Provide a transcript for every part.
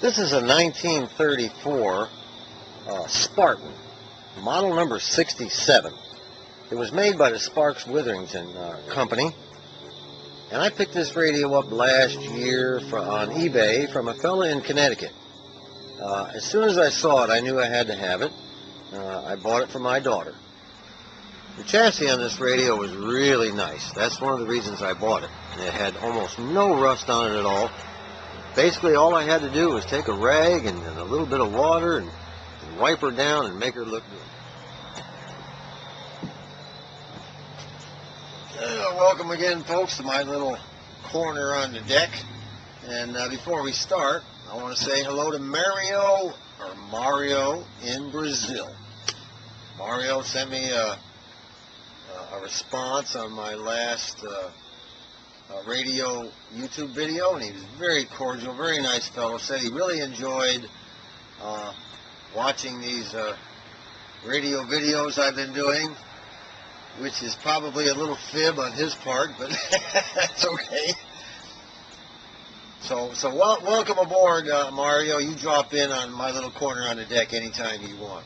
This is a 1934 Sparton, model number 67. It was made by the Sparks Witherington Company, and I picked this radio up last year on eBay from a fella in Connecticut. As soon as I saw it, I knew I had to have it. I bought it for my daughter. The chassis on this radio was really nice. That's one of the reasons I bought it. It had almost no rust on it at all. Basically, all I had to do was take a rag and a little bit of water and wipe her down and make her look good. Welcome again, folks, to my little corner on the deck. And before we start, I want to say hello to Mario in Brazil. Mario sent me a response on my last radio YouTube video, and he was very cordial, very nice fellow. Said he really enjoyed watching these radio videos I've been doing, which is probably a little fib on his part, but that's okay. So welcome aboard, Mario. You drop in on my little corner on the deck anytime you want.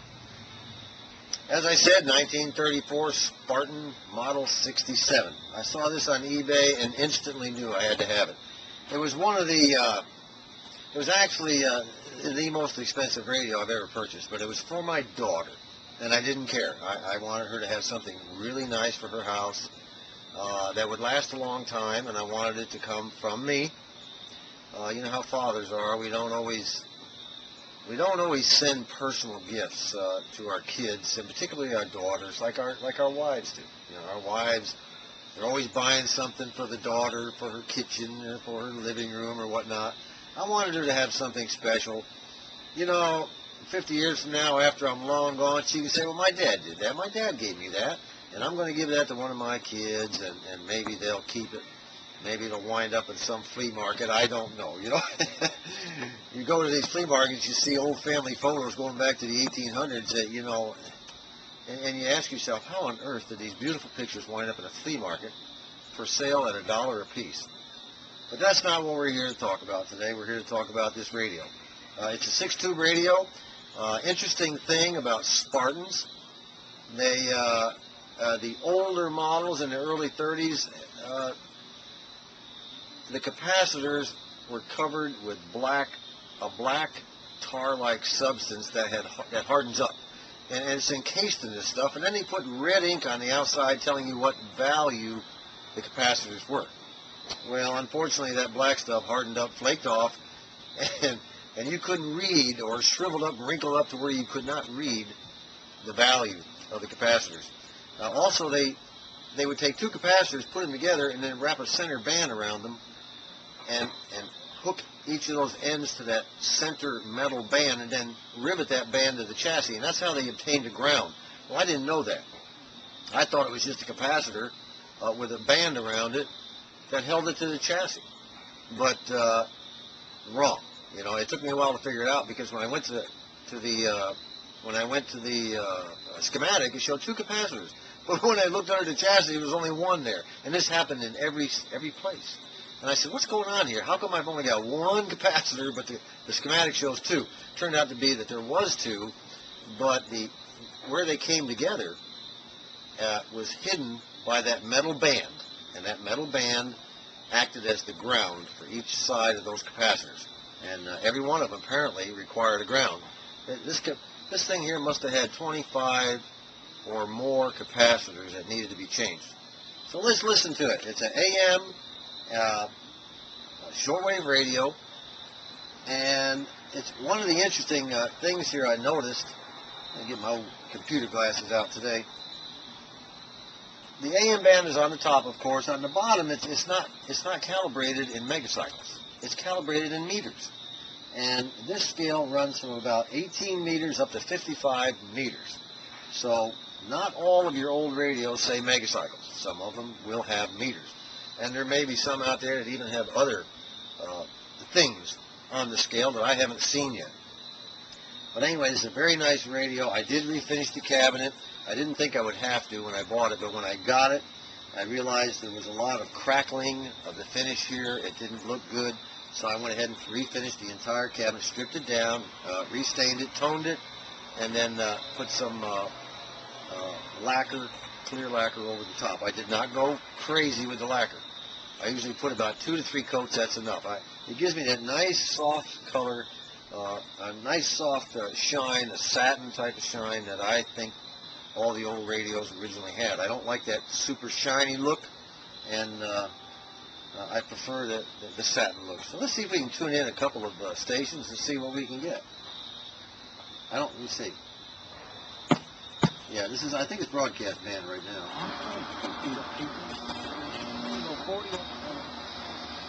As I said, 1934 Sparton Model 67. I saw this on eBay and instantly knew I had to have it. It was one of the, it was actually the most expensive radio I've ever purchased, but it was for my daughter, and I didn't care. I wanted her to have something really nice for her house that would last a long time, and I wanted it to come from me. You know how fathers are. We don't always send personal gifts to our kids, and particularly our daughters, like our wives do. You know, our wives, they're always buying something for the daughter, for her kitchen, or for her living room, or whatnot. I wanted her to have something special. You know, 50 years from now, after I'm long gone, she can say, well, my dad did that. My dad gave me that, and I'm going to give that to one of my kids, and maybe they'll keep it. Maybe it'll wind up in some flea market. I don't know, you know. You go to these flea markets, you see old family photos going back to the 1800s, that, you know, and you ask yourself, how on earth did these beautiful pictures wind up in a flea market for sale at $1 a piece? But that's not what we're here to talk about today. We're here to talk about this radio. It's a 6-tube radio. Interesting thing about Spartans, they, the older models in the early 30s, the capacitors were covered with a black tar-like substance that hardens up, and it's encased in this stuff. And then they put red ink on the outside, telling you what value the capacitors were. Well, unfortunately, that black stuff hardened up, flaked off, and you couldn't read, or shriveled up, wrinkled up to where you could not read the value of the capacitors. Also, they would take two capacitors, put them together, and then wrap a center band around them, and hook each of those ends to that center metal band, and then rivet that band to the chassis, and that's how they obtained a ground. Well, I didn't know that. I thought it was just a capacitor with a band around it that held it to the chassis, but wrong. You know, it took me a while to figure it out, because when I went to the schematic, it showed two capacitors, but when I looked under the chassis, there was only one there, and this happened in every place. And I said, what's going on here? How come I've only got one capacitor, but the schematic shows two? Turned out to be that there was two, but where they came together was hidden by that metal band, and that metal band acted as the ground for each side of those capacitors. And every one of them apparently required a ground. This thing here must have had 25 or more capacitors that needed to be changed. So let's listen to it. It's an AM shortwave radio, and it's one of the interesting things here I noticed. Let me get my old computer glasses out today. The AM band is on the top, of course. On the bottom, it's not calibrated in megacycles. It's calibrated in meters, and this scale runs from about 18 meters up to 55 meters. So not all of your old radios say megacycles. Some of them will have meters. And there may be some out there that even have other things on the scale that I haven't seen yet. But anyway, this is a very nice radio. I did refinish the cabinet. I didn't think I would have to when I bought it, but when I got it, I realized there was a lot of crackling of the finish here. It didn't look good. So I went ahead and refinished the entire cabinet, stripped it down, restained it, toned it, and then put some lacquer, clear lacquer over the top. I did not go crazy with the lacquer. I usually put about 2 to 3 coats, that's enough. It gives me that nice soft color, a nice soft shine, a satin type of shine that I think all the old radios originally had. I don't like that super shiny look, and I prefer the satin look. So let's see if we can tune in a couple of stations and see what we can get. Let me see. Yeah, I think it's broadcast band right now.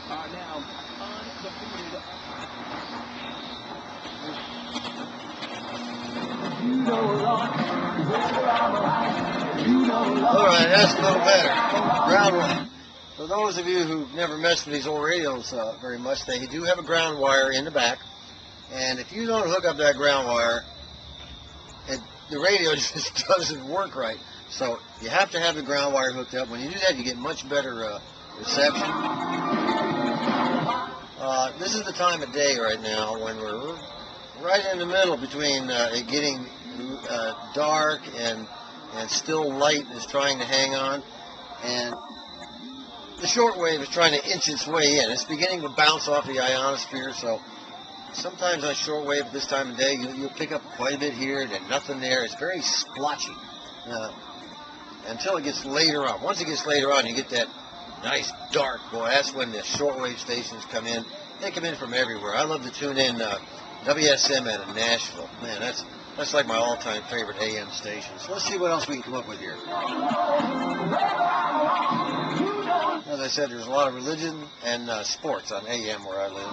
Are now undefeated. All right, that's a little better. Ground wire. For those of you who've never messed with these old radios very much, they do have a ground wire in the back, and if you don't hook up that ground wire, the radio just doesn't work right. So you have to have the ground wire hooked up. When you do that, you get much better reception. This is the time of day right now when we're right in the middle between it getting dark and still light is trying to hang on, and the shortwave is trying to inch its way in. It's beginning to bounce off the ionosphere, so sometimes on shortwave at this time of day, you'll pick up quite a bit here and then nothing there. It's very splotchy until it gets later on. Once it gets later on, you get that nice dark, boy, that's when the shortwave stations come in. They come in from everywhere. I love to tune in WSM out of Nashville. Man, that's like my all-time favorite AM station. So let's see what else we can come up with here. As I said, there's a lot of religion and sports on AM where I live.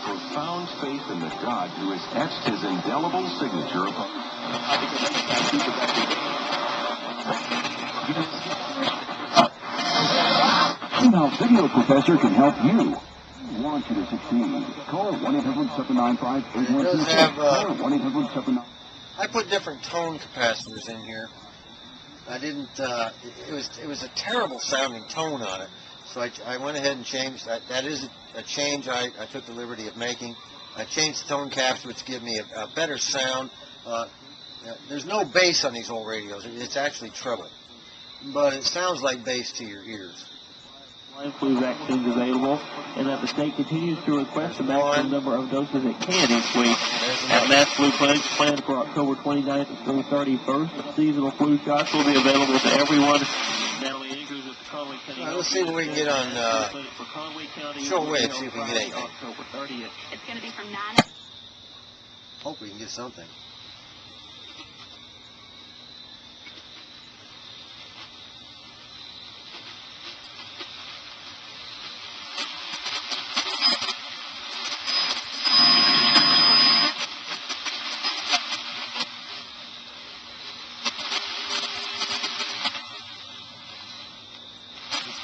Profound faith in the God who has etched his indelible signature upon Now, Video Professor can help you. We want you to succeed. Call 1-800-795-8126. 1-800-79. I put different tone capacitors in here. I didn't. It was a terrible sounding tone on it. So I went ahead and changed that. That is a change I took the liberty of making. I changed the tone caps, which give me a better sound. There's no bass on these old radios. It's actually treble. But it sounds like bass to your ears. Swine flu vaccines available, and that the state continues to request the maximum number of doses it can each week. At mass flu clinics planned for October 29th through 31st, seasonal flu shots will be available to everyone. Right, let's see what we can get on shortwave, see if we can get anything. It's going to be from 9. Hope we can get something.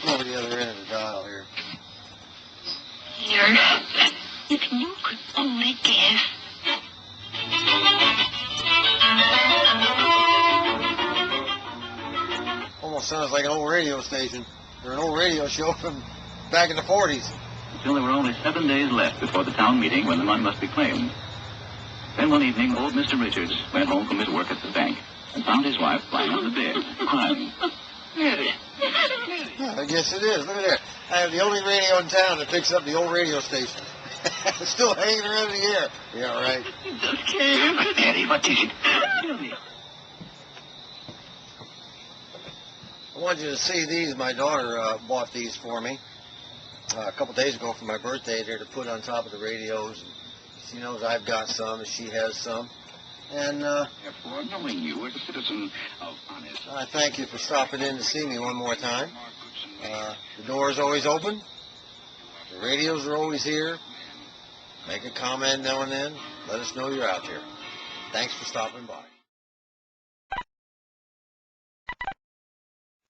Over the other end of the dial here. Here, if you could only guess. Almost sounds like an old radio station, or an old radio show from back in the 40s. Until there were only 7 days left before the town meeting when the money must be claimed. Then one evening, old Mr. Richards went home from his work at the bank and found his wife lying on the bed, crying. I guess it is. Look at there. I have the only radio in town that picks up the old radio station. It's still hanging around in the air. Yeah, right. Eddie, what is it? I wanted you to see these. My daughter bought these for me a couple days ago for my birthday. They're to put on top of the radios. She knows I've got some, and she has some. And therefore, knowing you as a citizen of honest, I thank you for stopping in to see me one more time. The door is always open. The radios are always here. Make a comment now and then. Let us know you're out there. Thanks for stopping by.